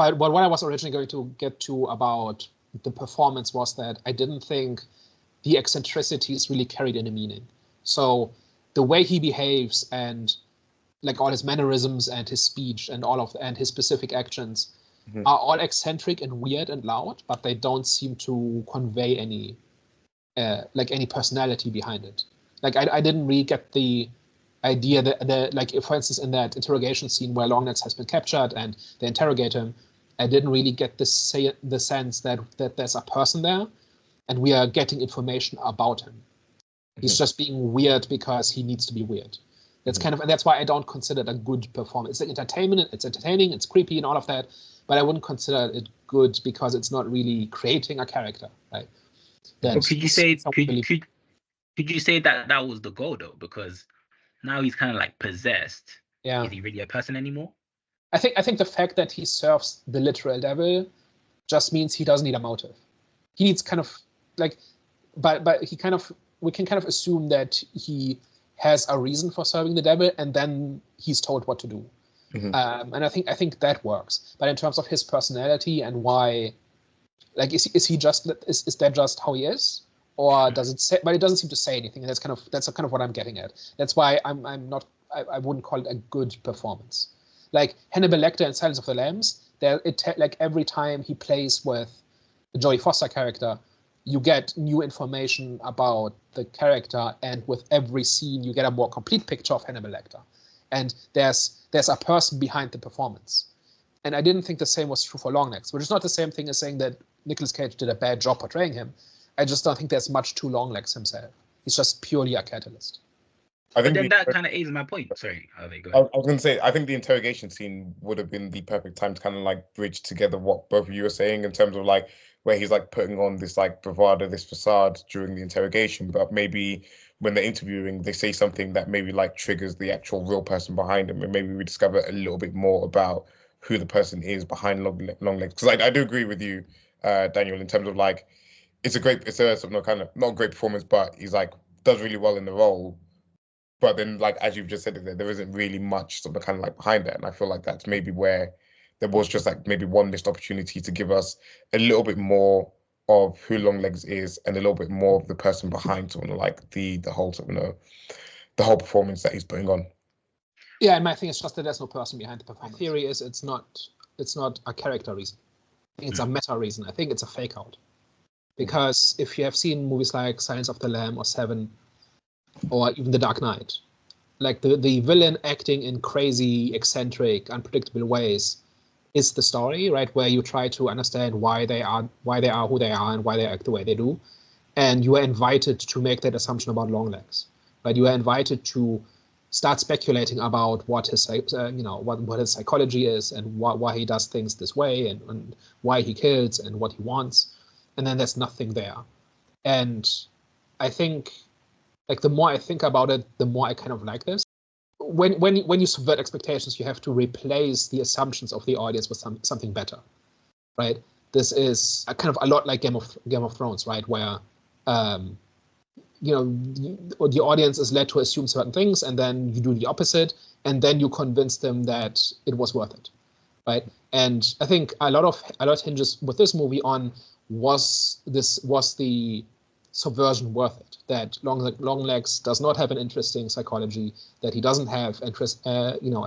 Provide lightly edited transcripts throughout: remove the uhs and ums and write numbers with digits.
but what I was originally going to get to about the performance was that I didn't think the eccentricities really carried any meaning. So the way he behaves and like all his mannerisms and his speech and and his specific actions are all eccentric and weird and loud, but they don't seem to convey any any personality behind it. Like I didn't really get the idea that like if, for instance, in that interrogation scene where Longlegs has been captured and they interrogate him, I didn't really get the sense that there's a person there and we are getting information about him. He's just being weird because he needs to be weird. That's and that's why I don't consider it a good performance. It's like entertainment, it's entertaining, it's creepy and all of that, but I wouldn't consider it good because it's not really creating a character, right? Could you say that was the goal though? Because now he's kind of like possessed. Yeah. Is he really a person anymore? I think the fact that he serves the literal devil just means he doesn't need a motive. He needs kind of like, but we can kind of assume that he has a reason for serving the devil, and then he's told what to do. And I think that works. But in terms of his personality and why, like, is that just how he is, or does it say? But it doesn't seem to say anything. And that's kind of what I'm getting at. That's why I wouldn't call it a good performance. Like Hannibal Lecter in Silence of the Lambs, like every time he plays with the Jodie Foster character, you get new information about the character, and with every scene you get a more complete picture of Hannibal Lecter. And there's a person behind the performance. And I didn't think the same was true for Longlegs, which is not the same thing as saying that Nicolas Cage did a bad job portraying him. I just don't think there's much to Longlegs himself. He's just purely a catalyst. But then that kind of aids my point. Sorry, go ahead. I was going to say, I think the interrogation scene would have been the perfect time to kind of like bridge together what both of you were saying in terms of like where he's like putting on this like bravado, this facade during the interrogation, but maybe when they're interviewing, they say something that maybe like triggers the actual real person behind him, and maybe we discover a little bit more about who the person is behind Longlegs. Because I do agree with you, Daniel, in terms of like it's a sort of not a great performance, but he's like does really well in the role. But then, like as you've just said, there isn't really much sort of kind of like behind that, and I feel like that's maybe where there was just like maybe one missed opportunity to give us a little bit more of who Longlegs is and a little bit more of the person behind sort of like the whole sort of the whole performance that he's putting on. Yeah, and my thing is just that there's no person behind the performance. My theory is it's not a character reason. I think it's a meta reason. I think it's a fake out. Because if you have seen movies like Silence of the Lamb or Seven, or even The Dark Knight, like the villain acting in crazy, eccentric, unpredictable ways is the story, right? Where you try to understand why they are who they are and why they act the way they do, and you are invited to make that assumption about Longlegs, right? You are invited to start speculating about what his what his psychology is and why he does things this way and why he kills and what he wants, and then there's nothing there. And I think, like, the more I think about it, the more I kind of like this. When you subvert expectations, you have to replace the assumptions of the audience with something better, right? This is a kind of a lot like Game of Thrones, right? Where the audience is led to assume certain things, and then you do the opposite, and then you convince them that it was worth it, right? And I think a lot hinges with this movie on was the subversion worth it? That Longlegs does not have an interesting psychology, that he doesn't have a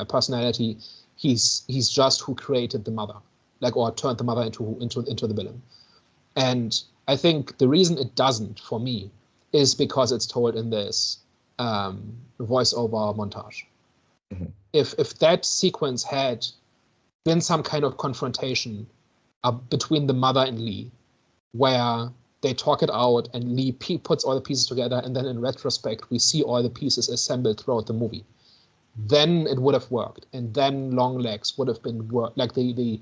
personality. He's just who created the mother, or turned the mother into the villain. And I think the reason it doesn't, for me, is because it's told in this voiceover montage. Mm-hmm. If that sequence had been some kind of confrontation between the mother and Lee, where they talk it out and Lee puts all the pieces together, and then in retrospect we see all the pieces assembled throughout the movie, then it would have worked, and then Longlegs would have been the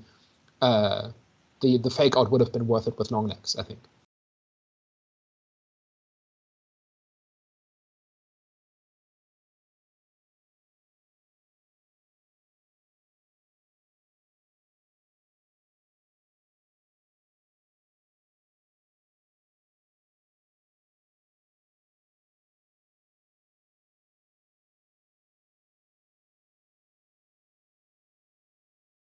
fake out would have been worth it with Longlegs, I think.